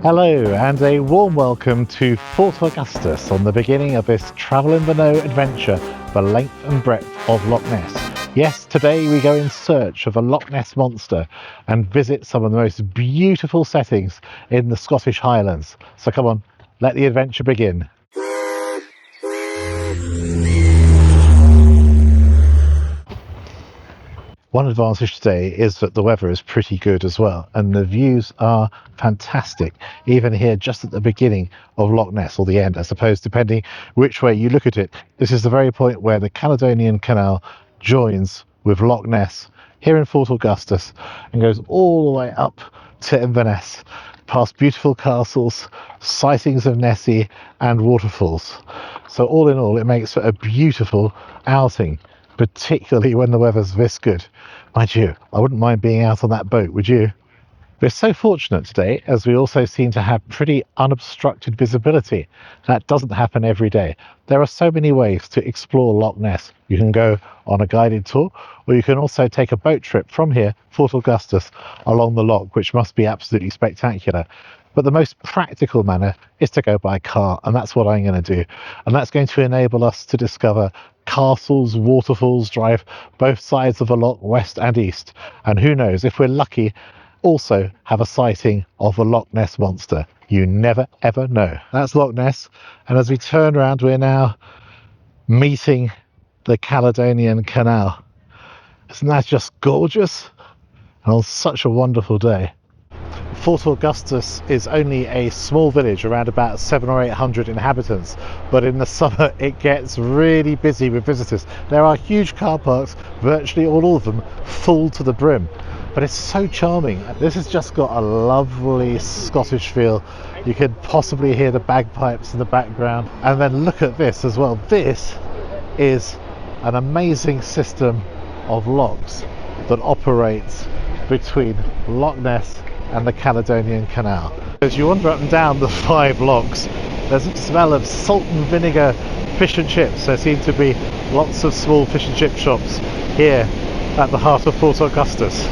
Hello and a warm welcome to Fort Augustus on the beginning of this Travel in the Know adventure, the length and breadth of Loch Ness. Yes, today we go in search of a Loch Ness Monster and visit some of the most beautiful settings in the Scottish Highlands. So come on, let the adventure begin. One advantage today is that the weather is pretty good as well, and the views are fantastic, even here just at the beginning of Loch Ness, or the end, I suppose, depending which way you look at it. This is the very point where the Caledonian Canal joins with Loch Ness here in Fort Augustus and goes all the way up to Inverness, past beautiful castles, sightings of Nessie and waterfalls. So all in all, it makes for a beautiful outing, particularly when the weather's this good. Mind you, I wouldn't mind being out on that boat, would you? We're so fortunate today as we also seem to have pretty unobstructed visibility. That doesn't happen every day. There are so many ways to explore Loch Ness. You can go on a guided tour, or you can also take a boat trip from here, Fort Augustus, along the loch, which must be absolutely spectacular. But the most practical manner is to go by car, and that's what I'm going to do. And that's going to enable us to discover castles, waterfalls, drive both sides of the loch, west and east. And who knows, if we're lucky, also have a sighting of the Loch Ness Monster. You never ever know. That's Loch Ness, and as we turn around, we're now meeting the Caledonian Canal. Isn't that just gorgeous? And on such a wonderful day. Fort Augustus is only a small village, around about 700 or 800 inhabitants, but in the summer it gets really busy with visitors. There are huge car parks, virtually all of them full to the brim, but it's so charming. This has just got a lovely Scottish feel. You can possibly hear the bagpipes in the background, and then look at this as well. This is an amazing system of locks that operates between Loch Ness and the Caledonian Canal. As you wander up and down the 5 locks, there's a smell of salt and vinegar fish and chips. There seem to be lots of small fish and chip shops here at the heart of Fort Augustus.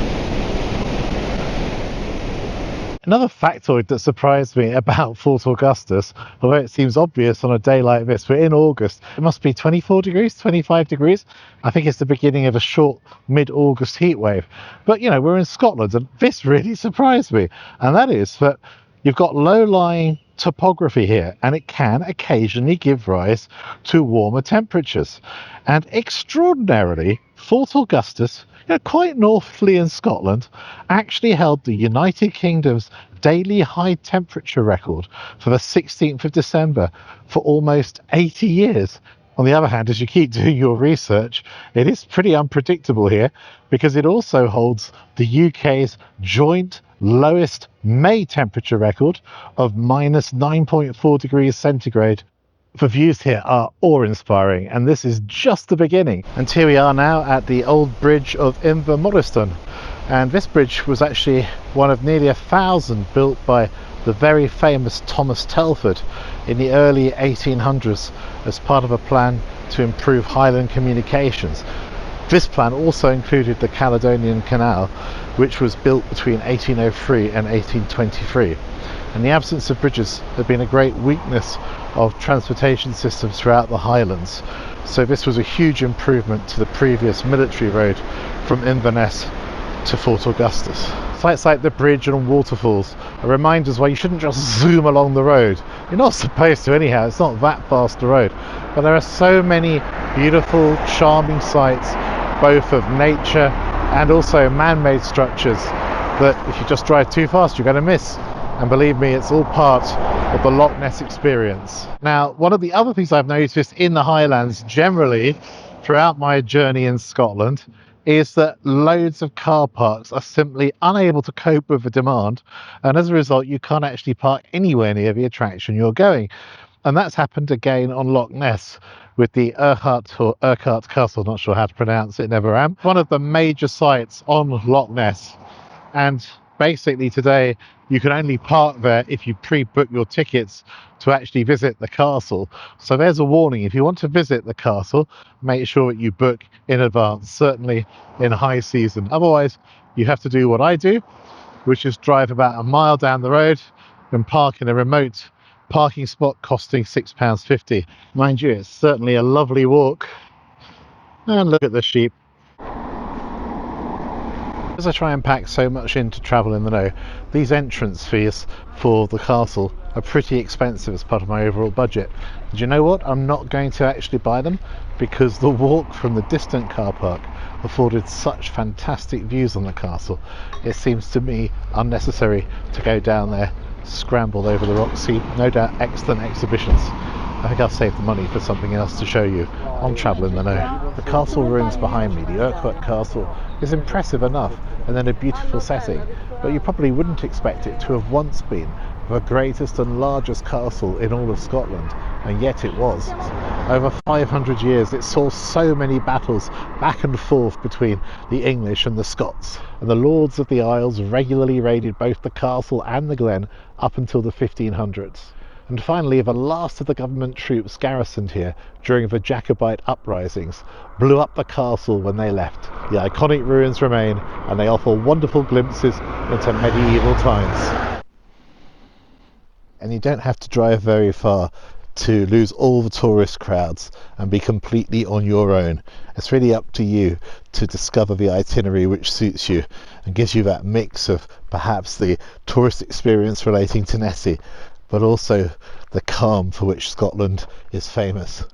Another factoid that surprised me about Fort Augustus, although it seems obvious on a day like this, we're in August, it must be 24 degrees, 25 degrees. I think it's the beginning of a short mid-August heat wave. But you know, we're in Scotland, and this really surprised me. And that is that you've got low-lying topography here, and it can occasionally give rise to warmer temperatures. And extraordinarily, Fort Augustus, quite northerly in Scotland, actually held the United Kingdom's daily high temperature record for the 16th of December for almost 80 years. On the other hand, as you keep doing your research, it is pretty unpredictable here, because it also holds the UK's joint lowest May temperature record of minus 9.4 degrees centigrade. The views here are awe-inspiring, and this is just the beginning. And here we are now at the old bridge of Inverness, and this bridge was actually one of nearly 1,000 built by the very famous Thomas Telford in the early 1800s as part of a plan to improve Highland communications. This plan also included the Caledonian Canal, which was built between 1803 and 1823. And the absence of bridges had been a great weakness of transportation systems throughout the Highlands. So this was a huge improvement to the previous military road from Inverness to Fort Augustus. Sites like the bridge and waterfalls are reminders why you shouldn't just zoom along the road. You're not supposed to anyhow, it's not that fast a road. But there are so many beautiful, charming sights, both of nature and also man-made structures, that if you just drive too fast, you're going to miss. And believe me, it's all part of the Loch Ness experience. Now, one of the other things I've noticed in the Highlands generally throughout my journey in Scotland is that loads of car parks are simply unable to cope with the demand, and as a result you can't actually park anywhere near the attraction you're going. And that's happened again on Loch Ness with the Urquhart Castle, not sure how to pronounce it, never am. One of the major sites on Loch Ness, and basically today you can only park there if you pre-book your tickets to actually visit the castle. So there's a warning: if you want to visit the castle, make sure that you book in advance, certainly in high season. Otherwise you have to do what I do, which is drive about a mile down the road and park in a remote parking spot costing £6.50. Mind you, it's certainly a lovely walk. And look at the sheep. As I try and pack so much in to travel in the know, these entrance fees for the castle are pretty expensive as part of my overall budget. Do you know what? I'm not going to actually buy them because the walk from the distant car park afforded such fantastic views on the castle. It seems to me unnecessary to go down there, scramble over the rocks, see no doubt excellent exhibitions. I think I'll save the money for something else to show you on Travel in the Know. The castle ruins behind me, the Urquhart Castle, is impressive enough and in a beautiful setting, but you probably wouldn't expect it to have once been the greatest and largest castle in all of Scotland, and yet it was. Over 500 years it saw so many battles back and forth between the English and the Scots, and the Lords of the Isles regularly raided both the castle and the glen up until the 1500s. And finally, the last of the government troops garrisoned here during the Jacobite uprisings blew up the castle when they left. The iconic ruins remain, and they offer wonderful glimpses into medieval times. And you don't have to drive very far to lose all the tourist crowds and be completely on your own. It's really up to you to discover the itinerary which suits you and gives you that mix of perhaps the tourist experience relating to Nessie, but also the calm for which Scotland is famous.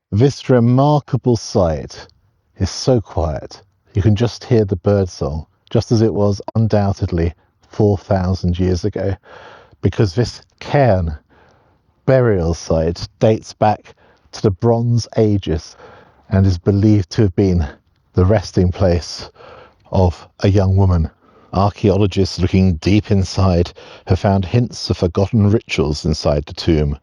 This remarkable site is so quiet. You can just hear the birdsong, just as it was undoubtedly 4,000 years ago, because this cairn burial site dates back to the Bronze Ages and is believed to have been the resting place of a young woman. Archaeologists looking deep inside have found hints of forgotten rituals inside the tomb,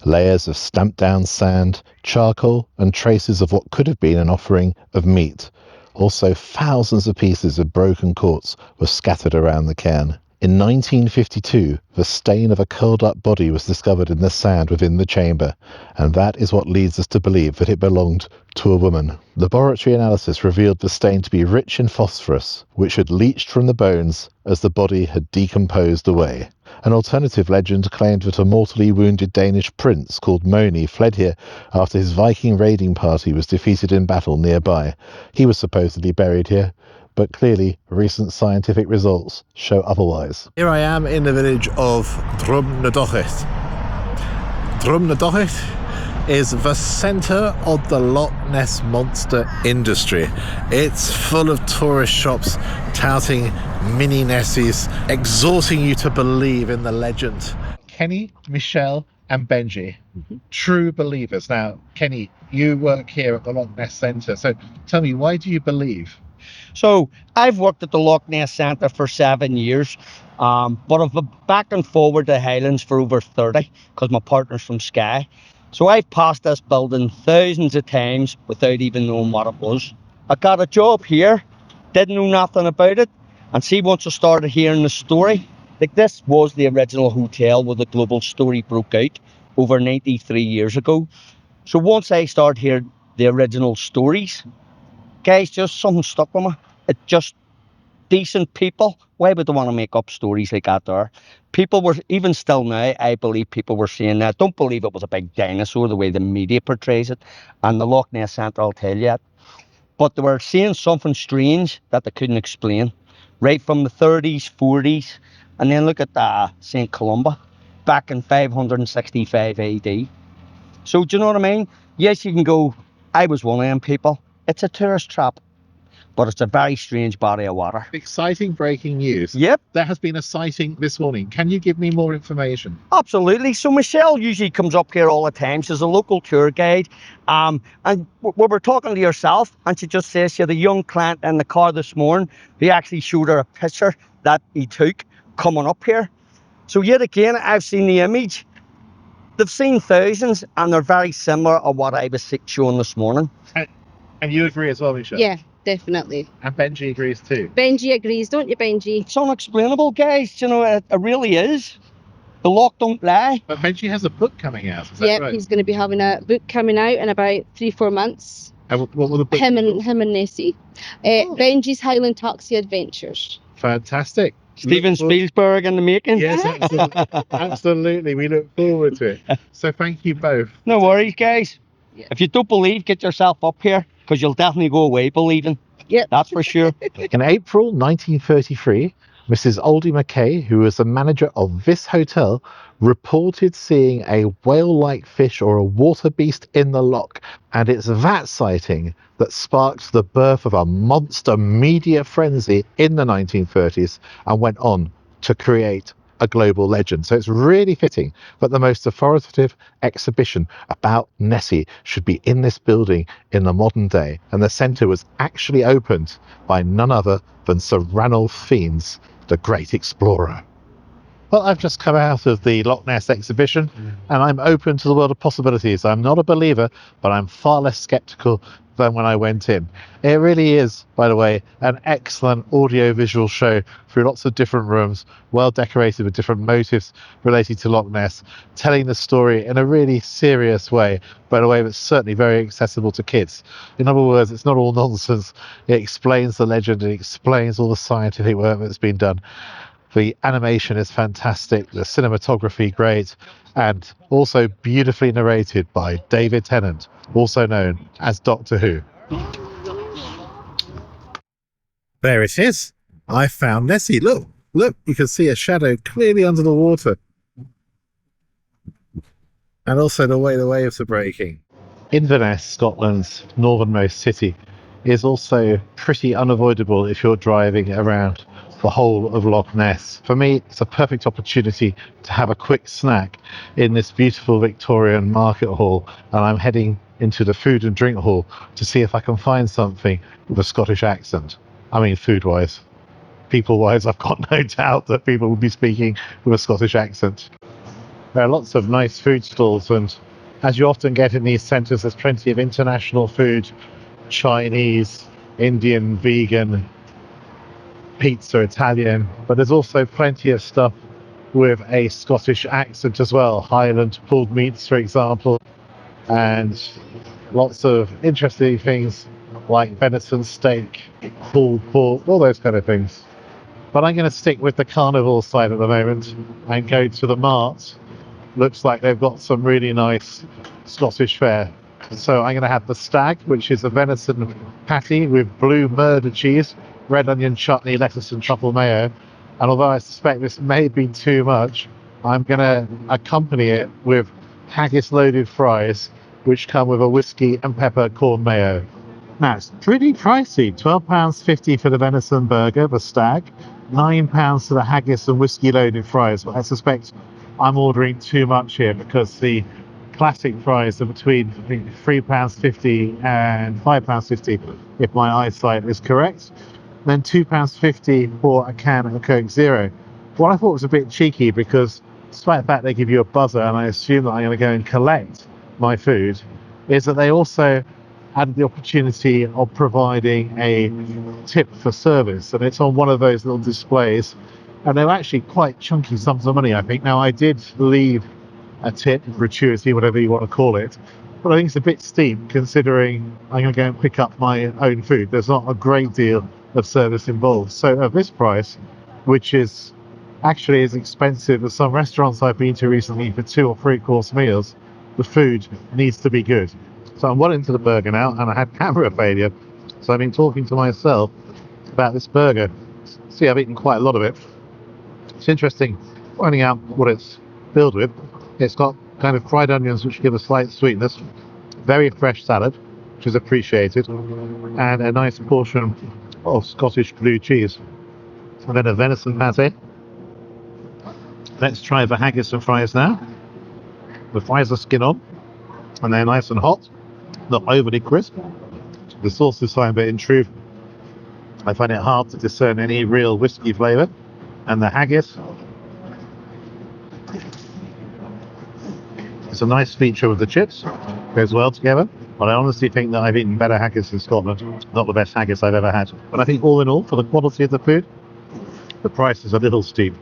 layers of stamped down sand, charcoal, and traces of what could have been an offering of meat. Also, thousands of pieces of broken quartz were scattered around the cairn. In 1952, the stain of a curled up body was discovered in the sand within the chamber, and that is what leads us to believe that it belonged to a woman. Laboratory analysis revealed the stain to be rich in phosphorus, which had leached from the bones as the body had decomposed away. An alternative legend claimed that a mortally wounded Danish prince called Moni fled here after his Viking raiding party was defeated in battle nearby. He was supposedly buried here, but clearly recent scientific results show otherwise. Here I am in the village of Drom na Dochit. Drom na Dochit is the centre of the Loch Ness Monster industry. It's full of tourist shops touting mini Nessies, exhorting you to believe in the legend. Kenny, Michelle and Benji, true believers. Now, Kenny, you work here at the Loch Ness Centre, so tell me, why do you believe? So I've worked at the Loch Ness Centre for 7 years, but I've been back and forward to Highlands for over 30 because my partner's from Skye. So I've passed this building thousands of times without even knowing what it was. I got a job here, didn't know nothing about it, and see, once I started hearing the story, like, this was the original hotel where the global story broke out over 93 years ago. So once I started hearing the original stories, guys, just something stuck with me. It just, decent people. Why would they want to make up stories like that there? People were, even still now, I believe people were saying that. Don't believe it was a big dinosaur the way the media portrays it. And the Loch Ness Centre, I'll tell you that. But they were saying something strange that they couldn't explain. Right from the 30s, 40s. And then look at St. Columba back in 565 AD. So do you know what I mean? Yes, you can go, I was one of them people. It's a tourist trap, but it's a very strange body of water. Exciting breaking news. Yep. There has been a sighting this morning. Can you give me more information? Absolutely. So Michelle usually comes up here all the time. She's a local tour guide. And we were talking to yourself, and she just says she had a young client in the car this morning. He actually showed her a picture that he took coming up here. So yet again, I've seen the image. They've seen thousands, and they're very similar to what I was showing this morning. And you agree as well, Michelle? Yeah, definitely. And Benji agrees too? Benji agrees, don't you, Benji? It's unexplainable, guys. You know, it really is. The loch don't lie. But Benji has a book coming out, is that Yep, right? he's going to be having a book coming out in about 3-4 months. And what will the book Him and Nessie. Benji's Highland Taxi Adventures. Fantastic. Steven Spielberg in the making. Yes, absolutely. Absolutely. We look forward to it. So thank you both. No worries, guys. If you don't believe, get yourself up here, because you'll definitely go away believing. Yep. That's for sure. In April 1933, Mrs. Oldie Mackay, who was the manager of this hotel, reported seeing a whale-like fish or a water beast in the loch. And it's that sighting that sparked the birth of a monster media frenzy in the 1930s and went on to create a global legend. So it's really fitting that the most authoritative exhibition about Nessie should be in this building in the modern day. And the centre was actually opened by none other than Sir Ranulph Fiennes, the great explorer. Well, I've just come out of the Loch Ness exhibition and I'm open to the world of possibilities. I'm not a believer, but I'm far less sceptical than when I went in. It really is, by the way, an excellent audio-visual show through lots of different rooms, well decorated with different motifs related to Loch Ness, telling the story in a really serious way, but in a way that's certainly very accessible to kids. In other words, it's not all nonsense. It explains the legend, it explains all the scientific work that's been done. The animation is fantastic, the cinematography great, and also beautifully narrated by David Tennant, also known as Doctor Who. There it is. I found Nessie. Look, you can see a shadow clearly under the water. And also the way the waves are breaking. Inverness, Scotland's northernmost city, is also pretty unavoidable if you're driving around the whole of Loch Ness. For me, it's a perfect opportunity to have a quick snack in this beautiful Victorian Market Hall, and I'm heading into the food and drink hall to see if I can find something with a Scottish accent. I mean, food-wise. People-wise, I've got no doubt that people will be speaking with a Scottish accent. There are lots of nice food stalls, and as you often get in these centres, there's plenty of international food, Chinese, Indian, vegan, pizza, Italian, but there's also plenty of stuff with a Scottish accent as well. Highland pulled meats, for example, and lots of interesting things like venison steak, pulled pork, all those kind of things. But I'm going to stick with the carnival side at the moment and go to the mart. Looks like they've got some really nice Scottish fare. So I'm going to have the stag, which is a venison patty with blue murder cheese, red onion chutney, lettuce and truffle mayo. And although I suspect this may be too much, I'm going to accompany it with haggis loaded fries, which come with a whiskey and pepper corn mayo. Now, it's pretty pricey, £12.50 for the venison burger, the stag, £9 for the haggis and whiskey loaded fries, but I suspect I'm ordering too much here because the classic fries are between £3.50 and £5.50 if my eyesight is correct. Then £2.50 for a can of Coke Zero. What I thought was a bit cheeky, because despite the fact they give you a buzzer and I assume that I'm going to go and collect my food, is that they also had the opportunity of providing a tip for service, and it's on one of those little displays, and they're actually quite chunky sums of money, I think. Now, I did leave a tip, gratuity, whatever you want to call it, but I think it's a bit steep considering I'm going to go and pick up my own food. There's not a great deal of service involved. So at this price, which is actually as expensive as some restaurants I've been to recently for 2 or 3 course meals, the food needs to be good. So I'm well into the burger now, and I had camera failure, so I've been talking to myself about this burger. See, I've eaten quite a lot of it. It's interesting finding out what it's filled with. It's got kind of fried onions, which give a slight sweetness, very fresh salad, which is appreciated, and a nice portion of Scottish blue cheese, and then a venison pate. Let's try the haggis and fries now. The fries are skin on, and they're nice and hot, not overly crisp. The sauce is fine, but in truth, I find it hard to discern any real whiskey flavour. And the haggis, it's a nice feature with the chips, goes well together. But I honestly think that I've eaten better haggis in Scotland. Not the best haggis I've ever had. But I think all in all, for the quality of the food, the price is a little steep.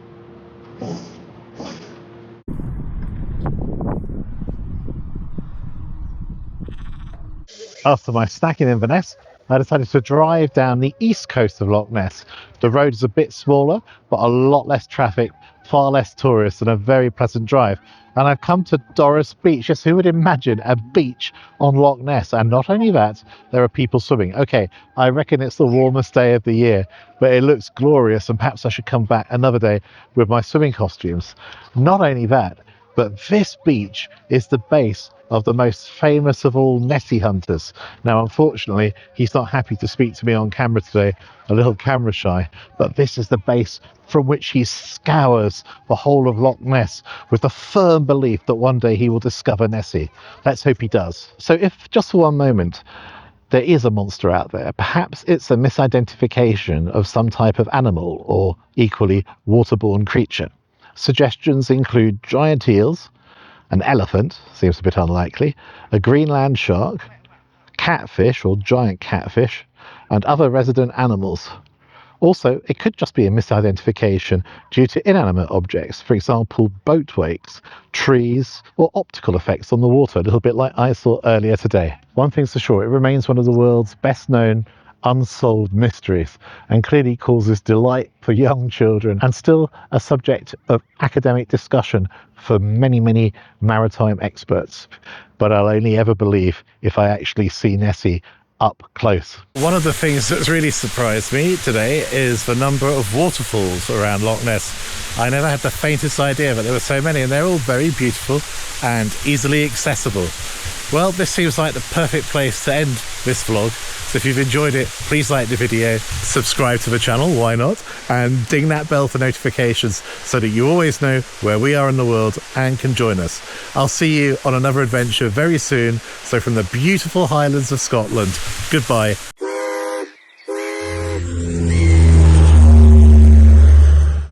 After my snack in Inverness, I decided to drive down the east coast of Loch Ness. The road is a bit smaller, but a lot less traffic, far less tourists, and a very pleasant drive. And I've come to Dores Beach. Yes, who would imagine a beach on Loch Ness? And not only that, there are people swimming. Okay, I reckon it's the warmest day of the year, but it looks glorious, and perhaps I should come back another day with my swimming costumes. Not only that, but this beach is the base of the most famous of all Nessie hunters. Now, unfortunately, he's not happy to speak to me on camera today, a little camera shy, but this is the base from which he scours the whole of Loch Ness with the firm belief that one day he will discover Nessie. Let's hope he does. So if just for one moment there is a monster out there, perhaps it's a misidentification of some type of animal or equally waterborne creature. Suggestions include giant eels, an elephant, seems a bit unlikely, a Greenland shark, catfish or giant catfish, and other resident animals. Also, it could just be a misidentification due to inanimate objects, for example, boat wakes, trees, or optical effects on the water, a little bit like I saw earlier today. One thing's for sure, it remains one of the world's best known unsolved mysteries and clearly causes delight for young children and still a subject of academic discussion for many, many maritime experts. But I'll only ever believe if I actually see Nessie up close. One of the things that's really surprised me today is the number of waterfalls around Loch Ness. I never had the faintest idea that there were so many, and they're all very beautiful and easily accessible. Well, this seems like the perfect place to end this vlog. So if you've enjoyed it, please like the video, subscribe to the channel, why not? And ding that bell for notifications so that you always know where we are in the world and can join us. I'll see you on another adventure very soon. So from the beautiful Highlands of Scotland, goodbye.